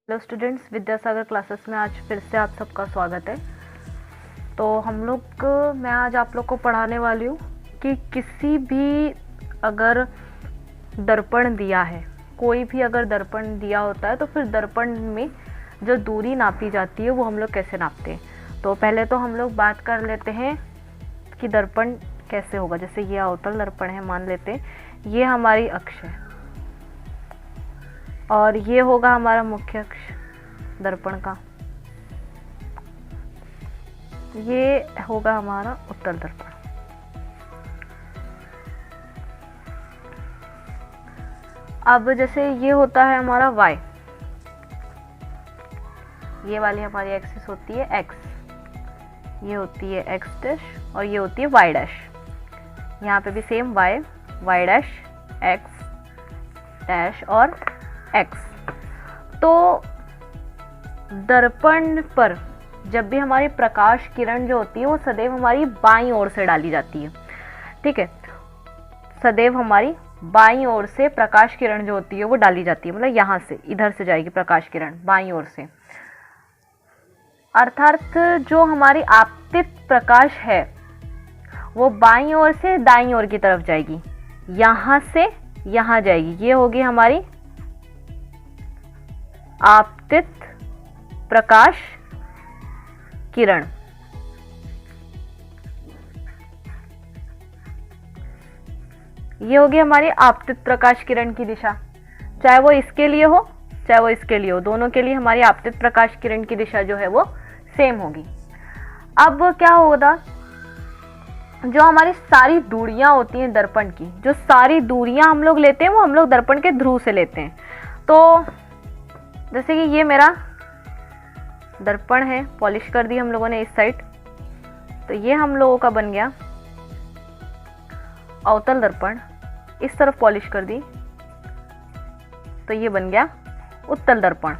Hello students, Vidyasagar classes में आज फिर से आप सबका स्वागत है। तो मैं आज आप लोग को पढ़ाने वाली हूँ कि किसी भी अगर दर्पण दिया है, कोई भी अगर दर्पण दिया होता है तो फिर दर्पण में जो दूरी नापी जाती है वो हम लोग कैसे नापते हैं। तो पहले तो हम लोग बात कर लेते हैं कि दर्पण कैसे होगा। जैसे ये अवतल दर्पण है, मान लेते हैं ये हमारी अक्ष है और ये होगा हमारा मुख्य अक्ष दर्पण का, ये होगा हमारा उत्तल दर्पण। अब जैसे ये होता है हमारा y, ये वाली हमारी एक्सिस होती है x, ये होती है x डैश और ये होती है y डैश। यहाँ पे भी same y dash, x dash और x। तो दर्पण पर जब भी हमारी प्रकाश किरण जो होती है वो सदैव हमारी बाईं ओर से डाली जाती है। ठीक है, सदैव हमारी बाईं ओर से प्रकाश किरण जो होती है वो डाली जाती है, मतलब यहाँ से इधर से जाएगी प्रकाश किरण बाईं ओर से। अर्थात जो हमारी आपतित प्रकाश है वो बाईं ओर से दाईं ओर की तरफ जाएगी, यहाँ से यहाँ जाएगी। ये होगी हमारी आपतित प्रकाश किरण। ये होगी हमारी आपतित प्रकाश किरण की दिशा, चाहे वो इसके लिए हो चाहे वो इसके लिए हो, दोनों के लिए हमारी आपतित प्रकाश किरण की दिशा जो है वो सेम होगी। अब क्या होगा, जो हमारी सारी दूरियां होती हैं दर्पण की, जो सारी दूरियां हम लोग लेते हैं वो हम लोग दर्पण के ध्रुव से लेते हैं। तो जैसे कि ये मेरा दर्पण है, पॉलिश कर दी हम लोगों ने इस साइड, तो ये हम लोगों का बन गया अवतल दर्पण। इस तरफ पॉलिश कर दी तो ये बन गया उत्तल दर्पण।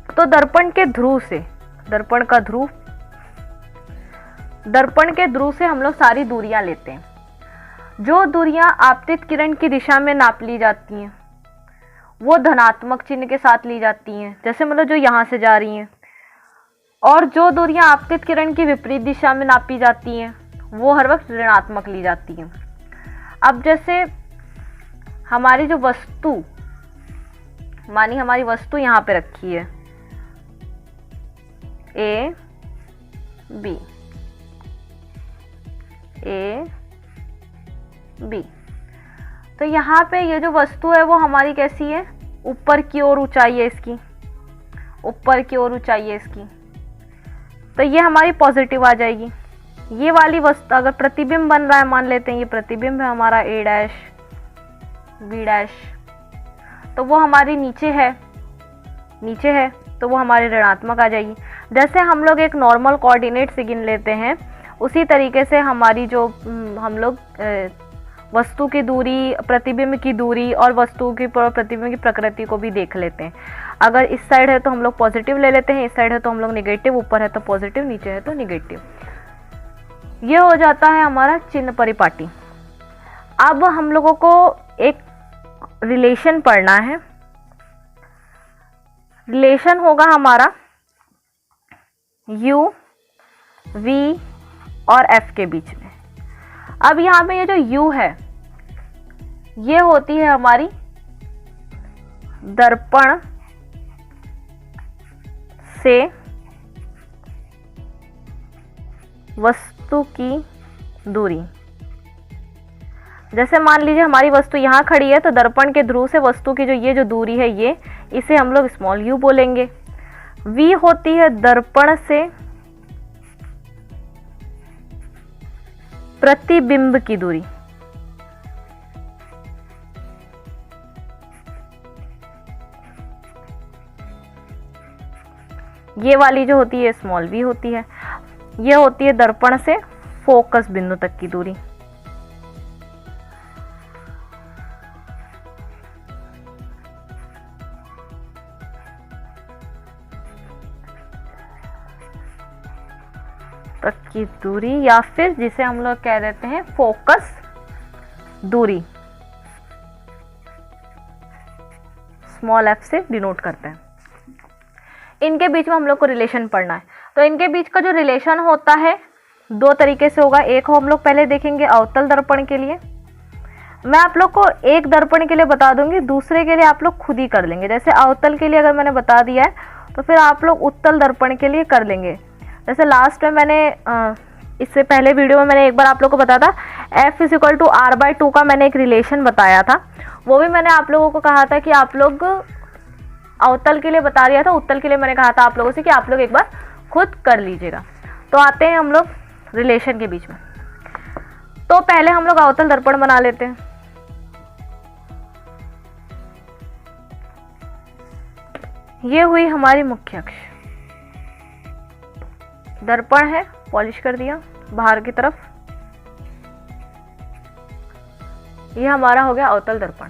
तो दर्पण के ध्रुव से, दर्पण का ध्रुव, दर्पण के ध्रुव से हम लोग सारी दूरियां लेते हैं। जो दूरियां आपतित किरण की दिशा में नाप ली जाती हैं वो धनात्मक चिन्ह के साथ ली जाती हैं, जैसे मतलब जो यहाँ से जा रही हैं। और जो दूरियां आपतित किरण की विपरीत दिशा में नापी जाती हैं वो हर वक्त ऋणात्मक ली जाती हैं। अब जैसे हमारी जो वस्तु, मानी हमारी वस्तु यहाँ पे रखी है ए बी, तो यहाँ पे ये जो वस्तु है वो हमारी कैसी है, ऊपर की ओर ऊंचाई है इसकी, ऊपर की ओर ऊंचाई है इसकी, तो ये हमारी पॉजिटिव आ जाएगी। ये वाली वस्तु अगर प्रतिबिंब बन रहा है, मान लेते हैं ये प्रतिबिंब है हमारा ए डैश बी डैश, तो वो हमारी नीचे है तो वो हमारी ऋणात्मक आ जाएगी। जैसे हम लोग एक नॉर्मल कोऑर्डिनेट से गिन लेते हैं उसी तरीके से हमारी जो हम लोग वस्तु की दूरी, प्रतिबिंब की दूरी और वस्तु की प्रतिबिंब की प्रकृति को भी देख लेते हैं। अगर इस साइड है तो हम लोग पॉजिटिव ले लेते हैं, इस साइड है तो हम लोग निगेटिव, ऊपर है तो पॉजिटिव, नीचे है तो निगेटिव। ये हो जाता है हमारा चिन्ह परिपाटी। अब हम लोगों को एक रिलेशन पढ़ना है। रिलेशन होगा हमारा u, v और f के बीच में। अब यहाँ पे ये जो u है ये होती है हमारी दर्पण से वस्तु की दूरी। जैसे मान लीजिए हमारी वस्तु यहाँ खड़ी है तो दर्पण के ध्रुव से वस्तु की ये जो दूरी है ये, इसे हम लोग स्मॉल u बोलेंगे। v होती है दर्पण से प्रतिबिंब की दूरी। ये वाली जो होती है स्मॉल v होती है। ये होती है दर्पण से फोकस बिंदु तक की दूरी। तक की दूरी, या फिर जिसे हम लोग कह देते हैं फोकस दूरी, स्मॉल f से डिनोट करते हैं। इनके बीच में हम लोग को रिलेशन पढ़ना है। तो इनके बीच का जो रिलेशन होता है दो तरीके से होगा। एक हम लोग पहले देखेंगे अवतल दर्पण के लिए, मैं आप लोग को एक दर्पण के लिए बता दूंगी, दूसरे के लिए आप लोग खुद ही कर लेंगे। जैसे अवतल के लिए अगर मैंने बता दिया है तो फिर आप लोग उत्तल दर्पण के लिए कर लेंगे। जैसे लास्ट में मैंने इससे पहले वीडियो में मैंने एक बार आप लोग को बताया था F = R/2 का मैंने एक रिलेशन बताया था। वो भी मैंने आप लोगों को कहा था कि आप लोग अवतल के लिए बता दिया था, उत्तल के लिए मैंने कहा था आप लोगों से कि आप लोग एक बार खुद कर लीजिएगा। तो आते हैं हम लोग रिलेशन के बीच में। तो पहले हम लोग अवतल दर्पण बना लेते हैं। ये हुई हमारी मुख्य अक्ष, दर्पण है, पॉलिश कर दिया बाहर की तरफ। ये हमारा हो गया अवतल दर्पण।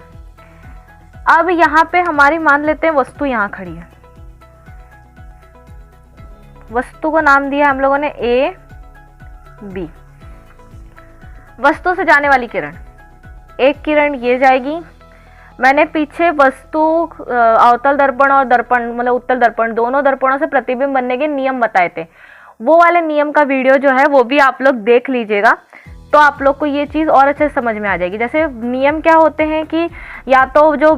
अब यहाँ पे हमारी मान लेते हैं वस्तु यहाँ खड़ी है। वस्तु को नाम दिया हम लोगों ने A B। वस्तु से जाने वाली किरण, एक किरण ये जाएगी। मैंने पीछे वस्तु अवतल दर्पण और दर्पण मतलब उत्तल दर्पण दोनों दर्पणों से प्रतिबिंब बनने के नियम बताए थे। वो वाले नियम का वीडियो जो है वो भी आप लोग देख लीजिएगा, तो आप लोग को ये चीज़ और अच्छे से समझ में आ जाएगी। जैसे नियम क्या होते हैं कि या तो जो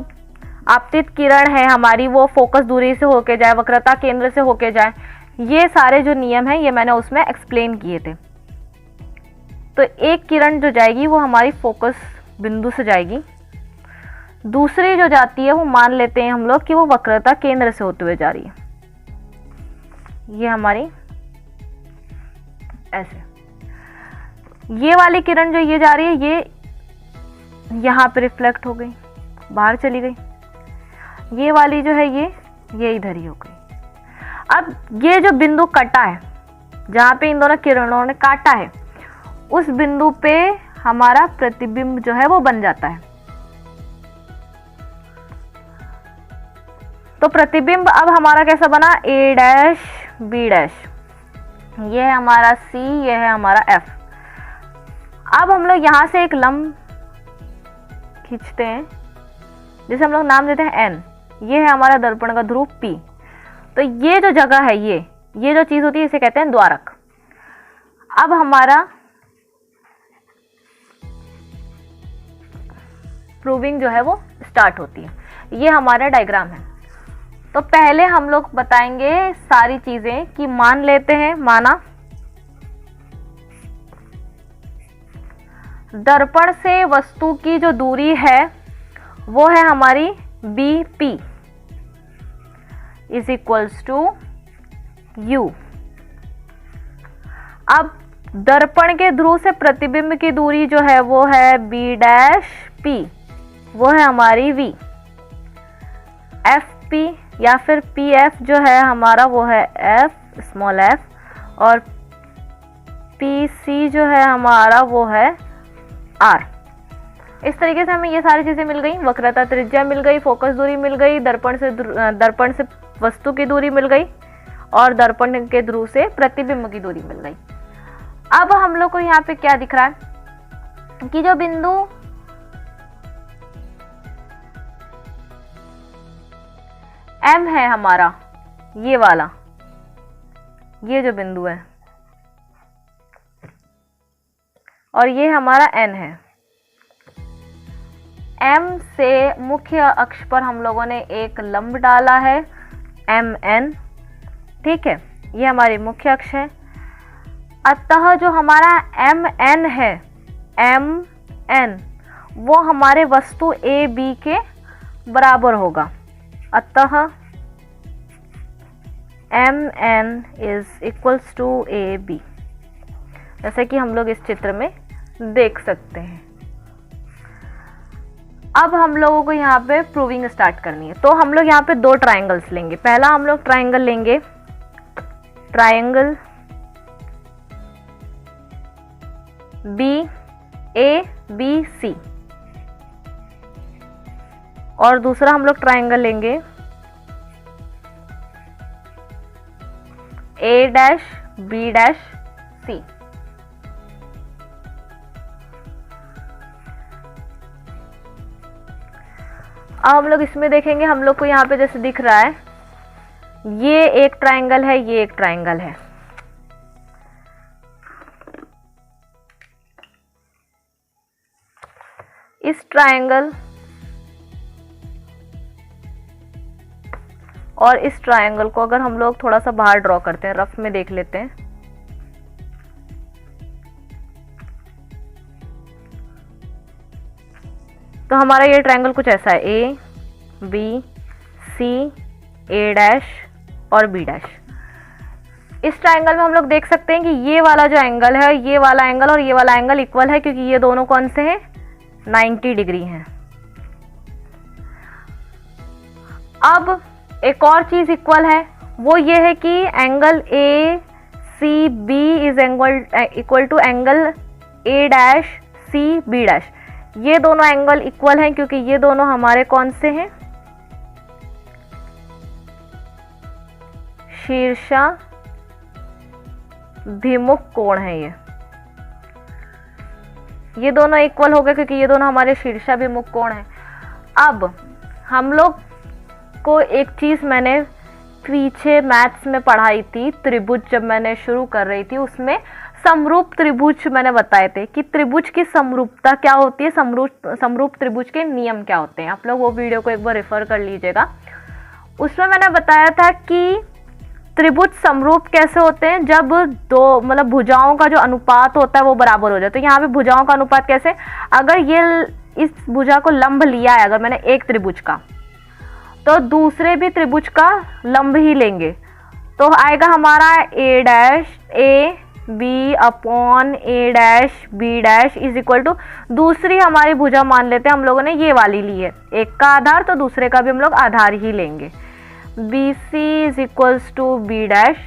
आपतित किरण है हमारी वो फोकस दूरी से होके जाए, वक्रता केंद्र से होके जाए। ये सारे जो नियम हैं ये मैंने उसमें एक्सप्लेन किए थे। तो एक किरण जो जाएगी वो हमारी फोकस बिंदु से जाएगी, दूसरी जो जाती है वो मान लेते हैं हम लोग कि वो वक्रता केंद्र से होते हुए जा रही है। ये हमारी ऐसे, ये वाली किरण जो ये जा रही है ये यहाँ पे रिफ्लेक्ट हो गई, बाहर चली गई। ये वाली जो है ये इधर ही हो गई। अब ये जो बिंदु कटा है जहाँ पे इन दोनों किरणों ने काटा है, उस बिंदु पे हमारा प्रतिबिंब जो है वो बन जाता है। तो प्रतिबिंब अब हमारा कैसा बना, A' B', ये है हमारा C, ये है हमारा F। अब हम लोग यहाँ से एक लंब खींचते हैं जिसे हम लोग नाम देते हैं N। ये है हमारा दर्पण का ध्रुव P। तो ये जो जगह है ये जो चीज होती है इसे कहते हैं द्वारक। अब हमारा प्रूविंग जो है वो स्टार्ट होती है। ये हमारा डायग्राम है। तो पहले हम लोग बताएंगे सारी चीजें कि मान लेते हैं, माना दर्पण से वस्तु की जो दूरी है वो है हमारी BP = U। अब दर्पण के ध्रुव से प्रतिबिंब की दूरी जो है वो है B'P, वो है हमारी V। FP या फिर PF जो है हमारा वो है F, और PC जो है हमारा वो है R। इस तरीके से हमें ये सारी चीजें मिल गई। वक्रता त्रिज्या मिल गई, फोकस दूरी मिल गई, दर्पण से वस्तु की दूरी मिल गई और दर्पण के ध्रुव से प्रतिबिंब की दूरी मिल गई। अब हम लोग को यहाँ पे क्या दिख रहा है कि जो बिंदु M है हमारा, ये वाला, ये जो बिंदु है, और ये हमारा N है। M से मुख्य अक्ष पर हम लोगों ने एक लंब डाला है MN, ठीक है, ये हमारी मुख्य अक्ष है। अतः जो हमारा MN है, MN वो हमारे वस्तु AB के बराबर होगा। अतः MN = AB, जैसे कि हम लोग इस चित्र में देख सकते हैं। अब हम लोगों को यहाँ पे प्रूविंग स्टार्ट करनी है। तो हम लोग यहाँ पे दो ट्रायंगल्स लेंगे। पहला हम लोग ट्रायंगल लेंगे, ट्रायंगल BABC, और दूसरा हम लोग ट्रायंगल लेंगे A'-B'-C। अब हम लोग इसमें देखेंगे, हम लोग को यहाँ पे जैसे दिख रहा है ये एक ट्रायंगल है, ये एक ट्रायंगल है। इस ट्रायंगल और इस ट्रायंगल को अगर हम लोग थोड़ा सा बाहर ड्रॉ करते हैं, रफ में देख लेते हैं, तो हमारा ये ट्रायंगल कुछ ऐसा है, A B C A dash और बी डैश। इस ट्रायंगल में हम लोग देख सकते हैं कि ये वाला जो एंगल है, ये वाला एंगल और ये वाला एंगल इक्वल है, क्योंकि ये दोनों कौन से हैं, 90 डिग्री हैं। अब एक और चीज इक्वल है, वो ये है कि angle A C B is equal to angle A dash C B dash. ये दोनों एंगल इक्वल हैं क्योंकि ये दोनों हमारे कौन से हैं, शीर्षाभिमुख कोण है। ये दोनों इक्वल हो गए क्योंकि ये दोनों हमारे शीर्षाभिमुख कोण हैं। अब हम लोग को एक चीज मैंने पीछे मैथ्स में पढ़ाई थी, त्रिभुज जब मैंने शुरू कर रही थी उसमें समरूप त्रिभुज मैंने बताए थे कि त्रिभुज की समरूपता क्या होती है, समरूप त्रिभुज के नियम क्या होते हैं। आप लोग वो वीडियो को एक बार रेफर कर लीजिएगा। उसमें मैंने बताया था कि त्रिभुज समरूप कैसे होते हैं, जब दो मतलब भुजाओं का जो अनुपात होता है वो बराबर हो जाए। तो यहाँ पे भुजाओं का अनुपात कैसे, अगर ये इस भुजा को लंब लिया है, अगर मैंने एक त्रिभुज का, तो दूसरे भी त्रिभुज का लंब ही लेंगे, तो आएगा हमारा A dash A B upon A dash B dash is equal to, दूसरी हमारी भुजा मान लेते हैं हम लोगों ने ये वाली ली है, एक का आधार, तो दूसरे का भी हम लोग आधार ही लेंगे, B C is equals to B dash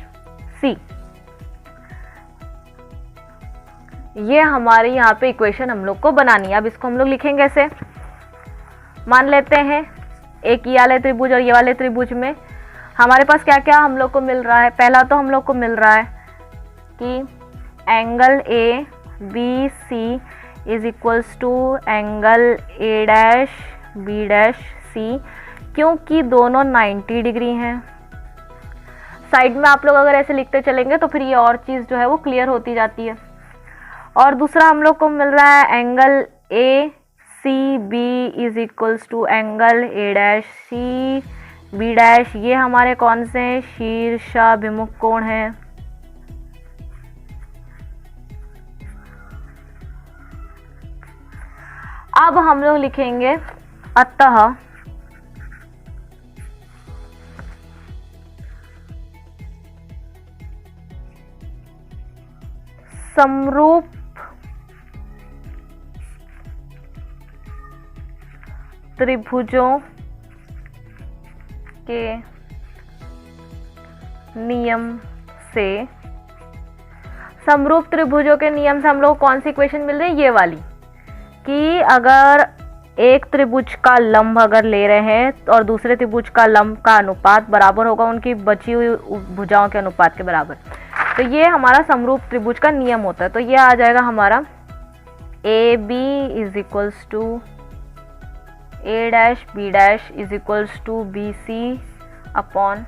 C. ये हमारे यहाँ पे इक्वेशन हम लोग को बनानी है। अब इसको हम लोग लिखेंगे ऐसे, मान लेते हैं एक ये वाले त्रिभुज और ये वाले त्रिभुज में हमारे पास क्या क्या हम लोग को मिल रहा है। पहला तो हम लोग को मिल रहा है कि angle A B C is equals to angle A dash B dash C, क्योंकि दोनों 90 डिग्री हैं। साइड में आप लोग अगर ऐसे लिखते चलेंगे तो फिर ये और चीज़ जो है वो क्लियर होती जाती है। और दूसरा हम लोग को मिल रहा है angle A C B is equals to angle A dash C B dash. ये हमारे कौन से हैं, शीर्षाभिमुख कोण हैं। अब हम लोग लिखेंगे अतः समरूप त्रिभुजों के नियम से, समरूप त्रिभुजों के नियम से हम लोग कौन सी इक्वेशन मिल रही है, ये वाली, कि अगर एक त्रिभुज का लंब अगर ले रहे हैं और दूसरे त्रिभुज का लंब का अनुपात बराबर होगा उनकी बची हुई भुजाओं के अनुपात के बराबर, तो ये हमारा समरूप त्रिभुज का नियम होता है। तो ये आ जाएगा हमारा A B is equals to A dash B dash is equals to B C upon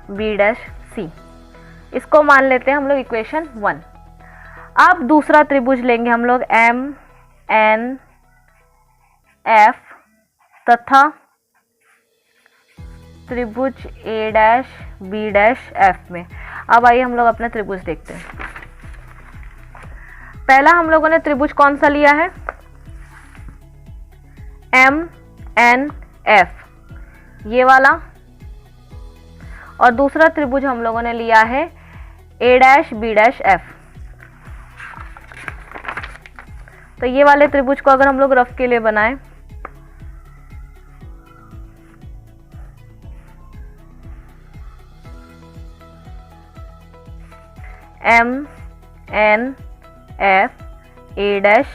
B dash C. इसको मान लेते हैं हम लोग इक्वेशन 1। अब दूसरा त्रिभुज लेंगे हम लोग एम एन एफ तथा त्रिभुज ए डैश बी डैश एफ में। अब आइए हम लोग अपना त्रिभुज देखते हैं। पहला हम लोगों ने त्रिभुज कौन सा लिया है, एम एन एफ, ये वाला, और दूसरा त्रिभुज हम लोगों ने लिया है ए डैश बी डैश एफ। तो ये वाले त्रिभुज को अगर हम लोग रफ के लिए बनाएं, M N F A dash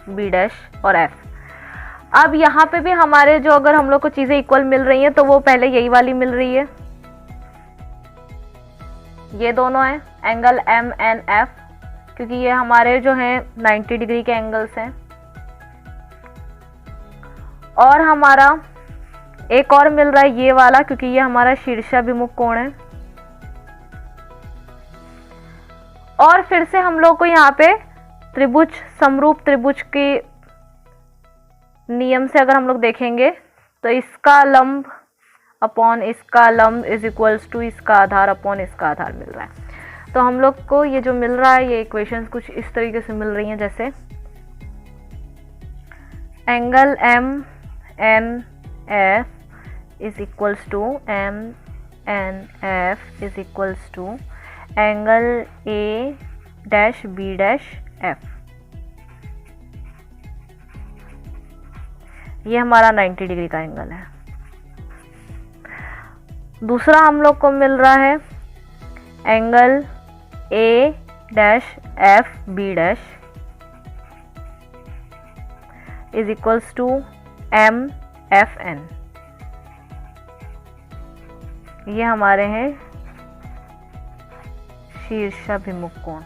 B dash और एफ। अब यहाँ पे भी हमारे जो अगर हम लोग को चीजें इक्वल मिल रही हैं तो वो पहले यही वाली मिल रही है, ये दोनों हैं एंगल एम एन एफ, क्योंकि ये हमारे जो हैं 90 डिग्री के एंगल्स हैं। और हमारा एक और मिल रहा है ये वाला, क्योंकि ये हमारा शीर्षाभिमुख कोण है। और फिर से हम लोग को यहाँ पे त्रिभुज, समरूप त्रिभुज के नियम से अगर हम लोग देखेंगे तो इसका लंब अपॉन इसका लंब इज इक्वल्स टू इसका आधार अपॉन इसका आधार मिल रहा है। तो हम लोग को ये जो मिल रहा है, ये इक्वेशंस कुछ इस तरीके से मिल रही हैं, जैसे angle M N F is equals to M N F is equals to angle A dash B dash F. ये हमारा 90 डिग्री का एंगल है। दूसरा हम लोग को मिल रहा है angle A dash F B dash is equals to M F N. ये हमारे हैं शीर्षाभिमुख कोण।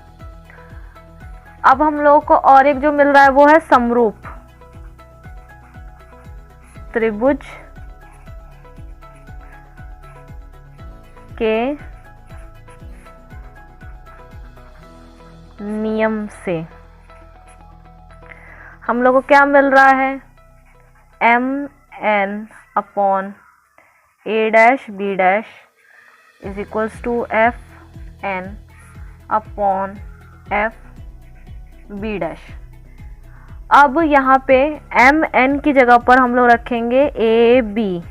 अब हम लोगों को और एक जो मिल रहा है वो है समरूप त्रिभुज के नियम से हम लोग को क्या मिल रहा है, M N upon A dash B dash is equals to F N upon F B dash. अब यहाँ पे एम एन की जगह पर हम लोग रखेंगे A B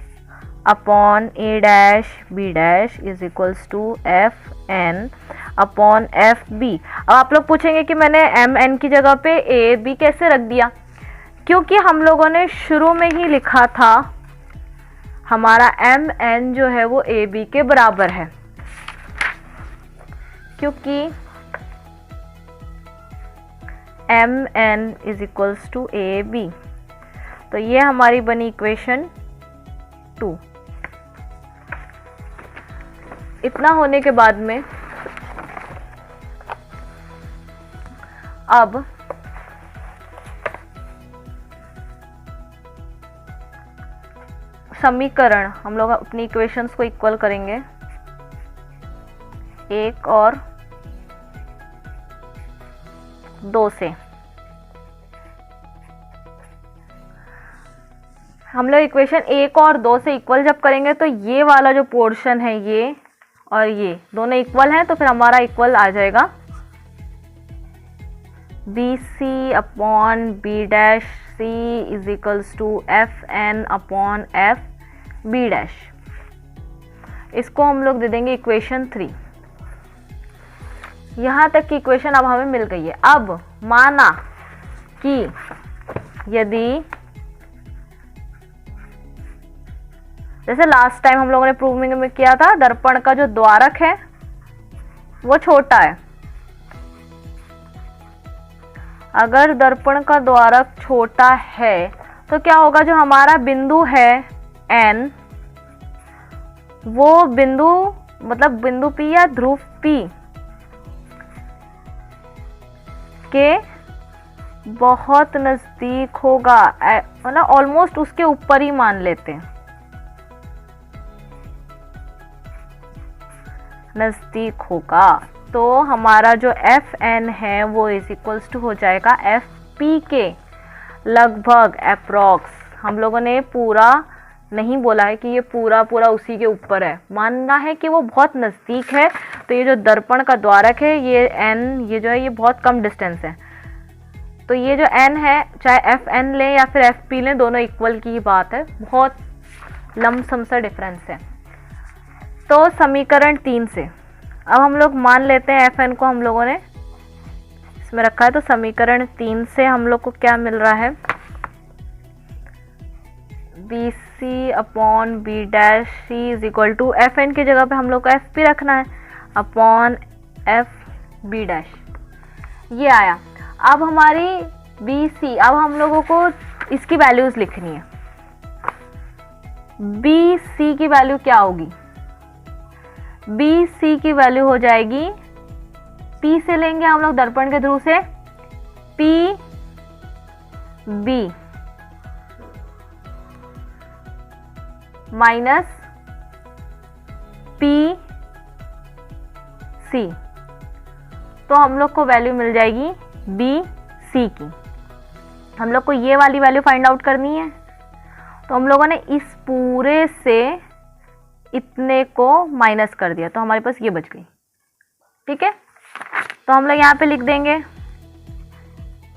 upon A dash B dash is equals to F N upon F B. अब आप लोग पूछेंगे कि मैंने एम एन की जगह पे ए बी कैसे रख दिया, क्योंकि हम लोगों ने शुरू में ही लिखा था हमारा एम एन जो है वो ए बी के बराबर है, क्योंकि M N is equals to A B. तो ये हमारी बनी इक्वेशन 2। इतना होने के बाद में अब समीकरण हम लोग अपनी इक्वेशंस को इक्वल करेंगे 1 और 2 से। हम लोग इक्वेशन 1 और 2 से इक्वल जब करेंगे तो ये वाला जो पोर्शन है ये और ये दोनों इक्वल हैं, तो फिर हमारा इक्वल आ जाएगा B C upon B dash C is equals to F N upon F B dash. इसको हम लोग दे देंगे इक्वेशन 3। यहाँ तक की इक्वेशन अब हमें मिल गई है। अब माना कि यदि जैसे लास्ट टाइम हम लोगों ने प्रूविंग में किया था, दर्पण का जो द्वारक है वो छोटा है। अगर दर्पण का द्वारक छोटा है तो क्या होगा, जो हमारा बिंदु है N, वो बिंदु मतलब बिंदु P या ध्रुव P के बहुत नजदीक होगा, मतलब ऑलमोस्ट उसके ऊपर ही मान लेते हैं, नजदीक होगा। तो हमारा जो एफ एन है वो इज इक्वल्स टू हो जाएगा एफ पी के लगभग अप्रॉक्स। हम लोगों ने पूरा नहीं बोला है कि ये पूरा पूरा उसी के ऊपर है, मानना है कि वो बहुत नज़दीक है। तो ये जो दर्पण का द्वारक है ये एन, ये जो है ये बहुत कम डिस्टेंस है। तो ये जो एन है, चाहे एफ एन लें या फिर एफ पी लें, दोनों इक्वल की ही बात है, बहुत लमसम सा डिफरेंस है। तो समीकरण 3 से अब हम लोग मान लेते हैं एफ एन को हम लोगों ने इसमें रखा है। तो समीकरण 3 से हम लोग को क्या मिल रहा है, B C upon B dash C is equal to F N की जगह पे हम लोग को एफ पी रखना है अपॉन एफ बी डैश। ये आया। अब हमारी बी सी, अब हम लोगों को इसकी वैल्यूज लिखनी है। बी सी की वैल्यू क्या होगी, बी सी की वैल्यू हो जाएगी, पी से लेंगे हम लोग दर्पण के ध्रुव से, P B minus P C, तो हम लोग को वैल्यू मिल जाएगी बी सी की। हम लोग को ये वाली वैल्यू फाइंड आउट करनी है, तो हम लोगों ने इस पूरे से इतने को माइनस कर दिया, तो हमारे पास ये बच गई। ठीक है, तो हम लोग यहाँ पे लिख देंगे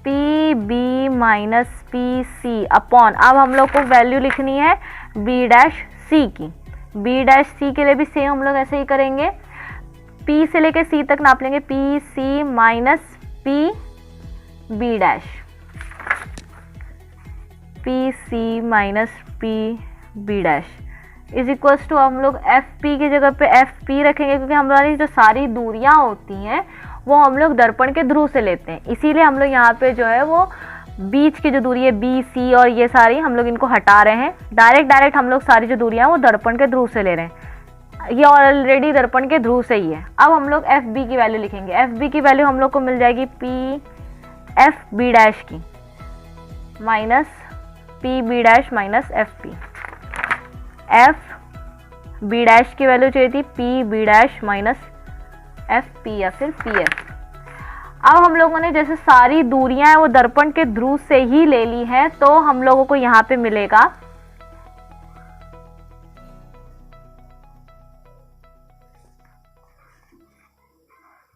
P B minus P C upon, अब हम लोग को वैल्यू लिखनी है बी डैश सी की। बी डैश सी के लिए भी सेम हम लोग ऐसे ही करेंगे, पी से लेके सी तक नाप लेंगे, P C minus P B dash, P C minus P B dash is equals to, हम लोग एफ पी की जगह पे एफ पी रखेंगे, क्योंकि हमारी जो सारी दूरियां होती हैं वो हम लोग दर्पण के ध्रुव से लेते हैं, इसीलिए हम लोग यहाँ पे जो है वो बीच की जो दूरी है बी सी और ये सारी हम लोग इनको हटा रहे हैं। डायरेक्ट हम लोग सारी जो दूरियां वो दर्पण के ध्रुव से ले रहे हैं, ये ऑलरेडी दर्पण के ध्रुव से ही है। अब हम लोग एफ बी की वैल्यू लिखेंगे, एफ बी की वैल्यू हम लोग को मिल जाएगी पी एफ बी डैश की minus P B dash minus F P. F B dash की वैल्यू चाहिए थी P B dash minus F P या फिर पी एफ। अब हम लोगों ने जैसे सारी दूरियां हैं वो दर्पण के ध्रुव से ही ले ली हैं, तो हम लोगों को यहां पे मिलेगा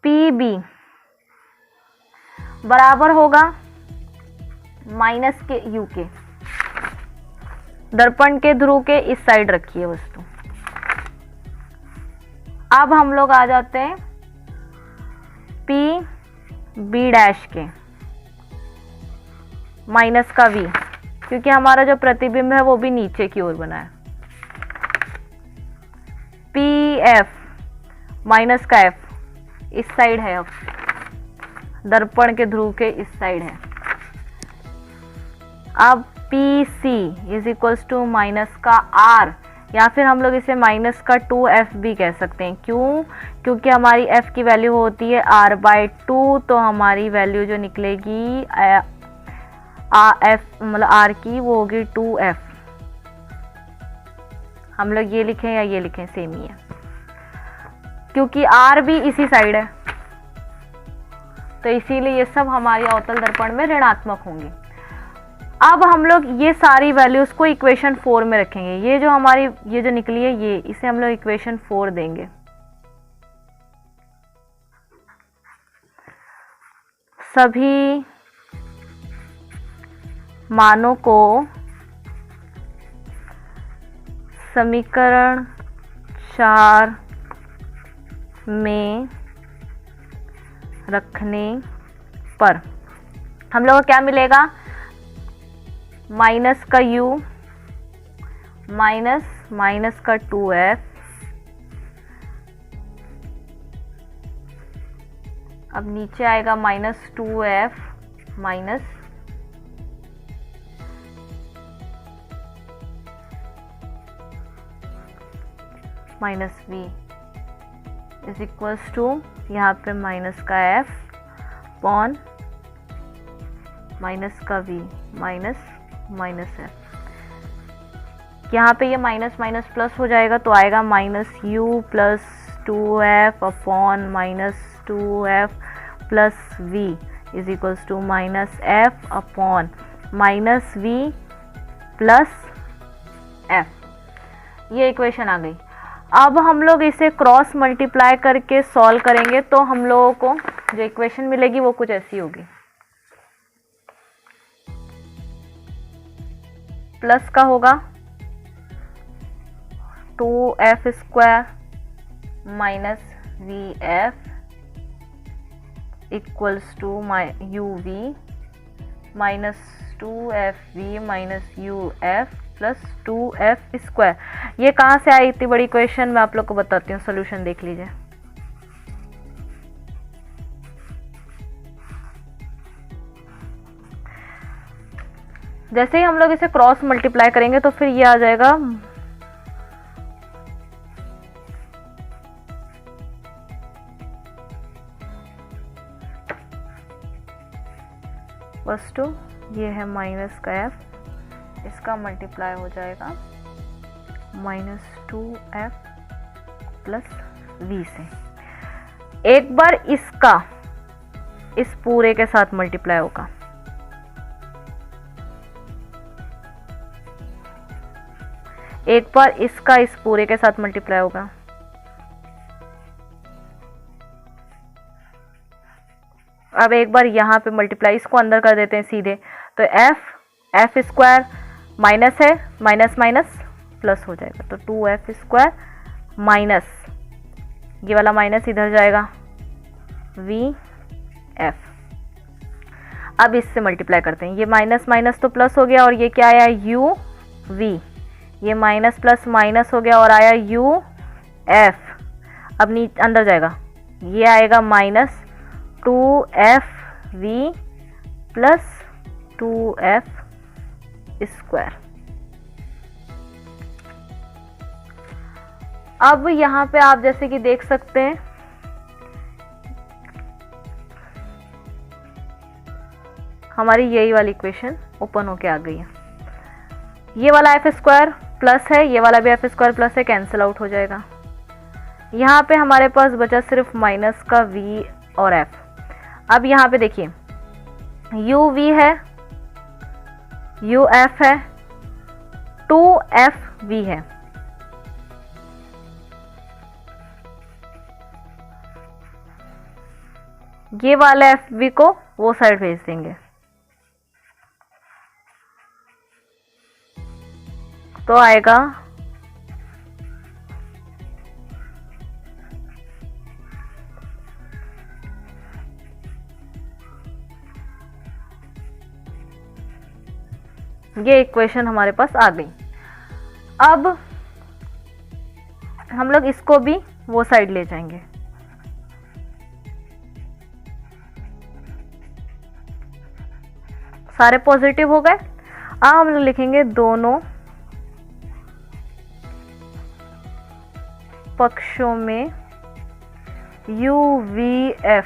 पी बी बराबर होगा माइनस के यू के, दर्पण के ध्रुव के इस साइड रखिए वस्तु। अब हम लोग आ जाते हैं पी बी डैश के माइनस का वी, क्योंकि हमारा जो प्रतिबिंब है वो भी नीचे की ओर बना है। पी एफ माइनस का एफ इस साइड है, अब दर्पण के ध्रुव के इस साइड है। अब P C is equals to minus का आर, या फिर हम लोग इसे माइनस का 2f भी कह सकते हैं। क्यों? क्योंकि हमारी f की वैल्यू होती है r/2, तो हमारी वैल्यू जो निकलेगी f मतलब r की वो होगी 2f। हम लोग ये लिखें या ये लिखें सेम ही है, क्योंकि r भी इसी साइड है, तो इसीलिए ये सब हमारी अवतल दर्पण में ऋणात्मक होंगे। अब हम लोग ये सारी वैल्यूज को इक्वेशन 4 में रखेंगे। ये जो हमारी ये जो निकली है ये, इसे हम लोग इक्वेशन 4 देंगे। सभी मानों को समीकरण 4 में रखने पर हम लोग को क्या मिलेगा? माइनस का u माइनस का 2f, अब नीचे आएगा -2f minus v is equals to, यहाँ पे माइनस का f अपॉन माइनस का v माइनस f। यहाँ पे ये माइनस माइनस प्लस हो जाएगा, तो आएगा -u plus 2f upon -2f plus v is equals to -f upon -v plus f। ये इक्वेशन आ गई। अब हम लोग इसे क्रॉस मल्टीप्लाई करके सॉल्व करेंगे, तो हम लोगों को जो इक्वेशन मिलेगी वो कुछ ऐसी होगी। प्लस का होगा 2f square minus vf equals to uv minus 2fv minus uf plus 2f square. ये कहाँ से आई इतनी बड़ी इक्वेशन? मैं आप लोग को बताती हूँ, सोल्यूशन देख लीजिए। जैसे ही हम लोग इसे क्रॉस मल्टीप्लाई करेंगे तो फिर ये आ जाएगा बस टू, ये है माइनस का f, इसका मल्टीप्लाई हो जाएगा -2f प्लस v से। एक बार इसका इस पूरे के साथ मल्टीप्लाई होगा, एक बार इसका इस पूरे के साथ मल्टीप्लाई होगा, अब एक बार यहाँ पे मल्टीप्लाई, इसको अंदर कर देते हैं सीधे, तो एफ स्क्वायर माइनस है, माइनस माइनस प्लस हो जाएगा, तो 2f स्क्वायर माइनस, ये वाला माइनस इधर जाएगा, vf। अब इससे मल्टीप्लाई करते हैं, ये माइनस माइनस तो प्लस हो गया और ये क्या आया uv, ये माइनस प्लस माइनस हो गया और आया uf। अब नीचे अंदर जाएगा, ये आएगा minus 2fv plus 2f square. अब यहाँ पे आप जैसे कि देख सकते हैं हमारी यही वाली इक्वेशन ओपन होके आ गई है। ये वाला एफ स्क्वायर प्लस है, ये वाला भी एफ स्क्वायर प्लस है, कैंसिल आउट हो जाएगा। यहाँ पे हमारे पास बचा सिर्फ माइनस का v और f। अब यहाँ पे देखिए uv है, uf है, 2fv है, ये वाला fv को वो साइड भेज देंगे, तो आएगा ये इक्वेशन हमारे पास आ गई। अब हम लोग इसको भी वो साइड ले जाएंगे, सारे पॉजिटिव हो गए। अब हम लोग लिखेंगे दोनों पक्षों में UVF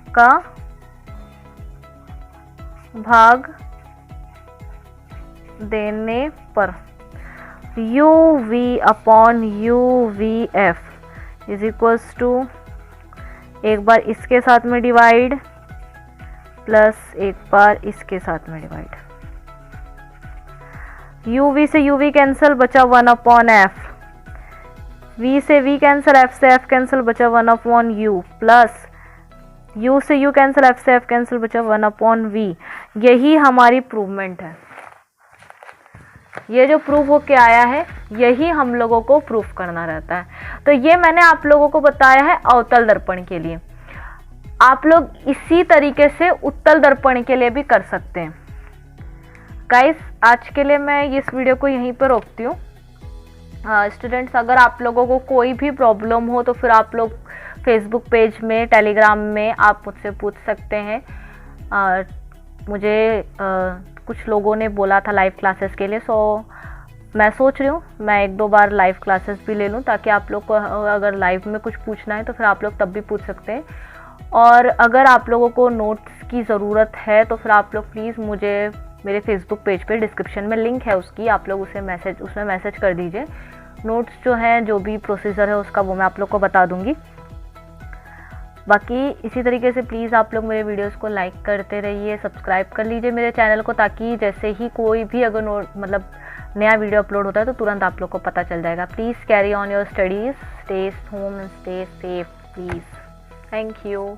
का भाग देने पर UV upon UVF is equals to, एक बार इसके साथ में डिवाइड प्लस एक बार इसके साथ में डिवाइड, UV से UV कैंसिल, बचा 1 अपॉन F, V से V कैंसिल, F से F कैंसिल, बचा 1 अपॉन U, प्लस U से U कैंसिल, F से F कैंसिल, बचा 1 अपॉन V। यही हमारी प्रूवमेंट है, ये जो प्रूफ होके आया है यही हम लोगों को प्रूफ करना रहता है। तो ये मैंने आप लोगों को बताया है अवतल दर्पण के लिए, आप लोग इसी तरीके से उत्तल दर्पण के लिए भी कर सकते हैं। गाइस आज के लिए मैं इस वीडियो को यहीं पर रोकती हूँ। स्टूडेंट्स अगर आप लोगों को कोई भी प्रॉब्लम हो तो फिर आप लोग फेसबुक पेज में, टेलीग्राम में आप मुझसे पूछ सकते हैं। मुझे कुछ लोगों ने बोला था लाइव क्लासेस के लिए, सो मैं सोच रही हूँ मैं 1-2 बार लाइव क्लासेस भी ले लूँ, ताकि आप लोग को अगर लाइव में कुछ पूछना है तो फिर आप लोग तब भी पूछ सकते हैं। और अगर आप लोगों को नोट्स की ज़रूरत है तो फिर आप लोग प्लीज़ मुझे मेरे फेसबुक पेज पे डिस्क्रिप्शन में लिंक है उसकी, आप लोग उसमें मैसेज कर दीजिए। नोट्स जो हैं, जो भी प्रोसीजर है उसका, वो मैं आप लोग को बता दूंगी। बाकी इसी तरीके से प्लीज़ आप लोग मेरे वीडियोस को लाइक करते रहिए, सब्सक्राइब कर लीजिए मेरे चैनल को, ताकि जैसे ही कोई भी अगर नया वीडियो अपलोड होता है तो तुरंत आप लोग को पता चल जाएगा। Please carry on your studies, stay home and stay safe please. Thank you.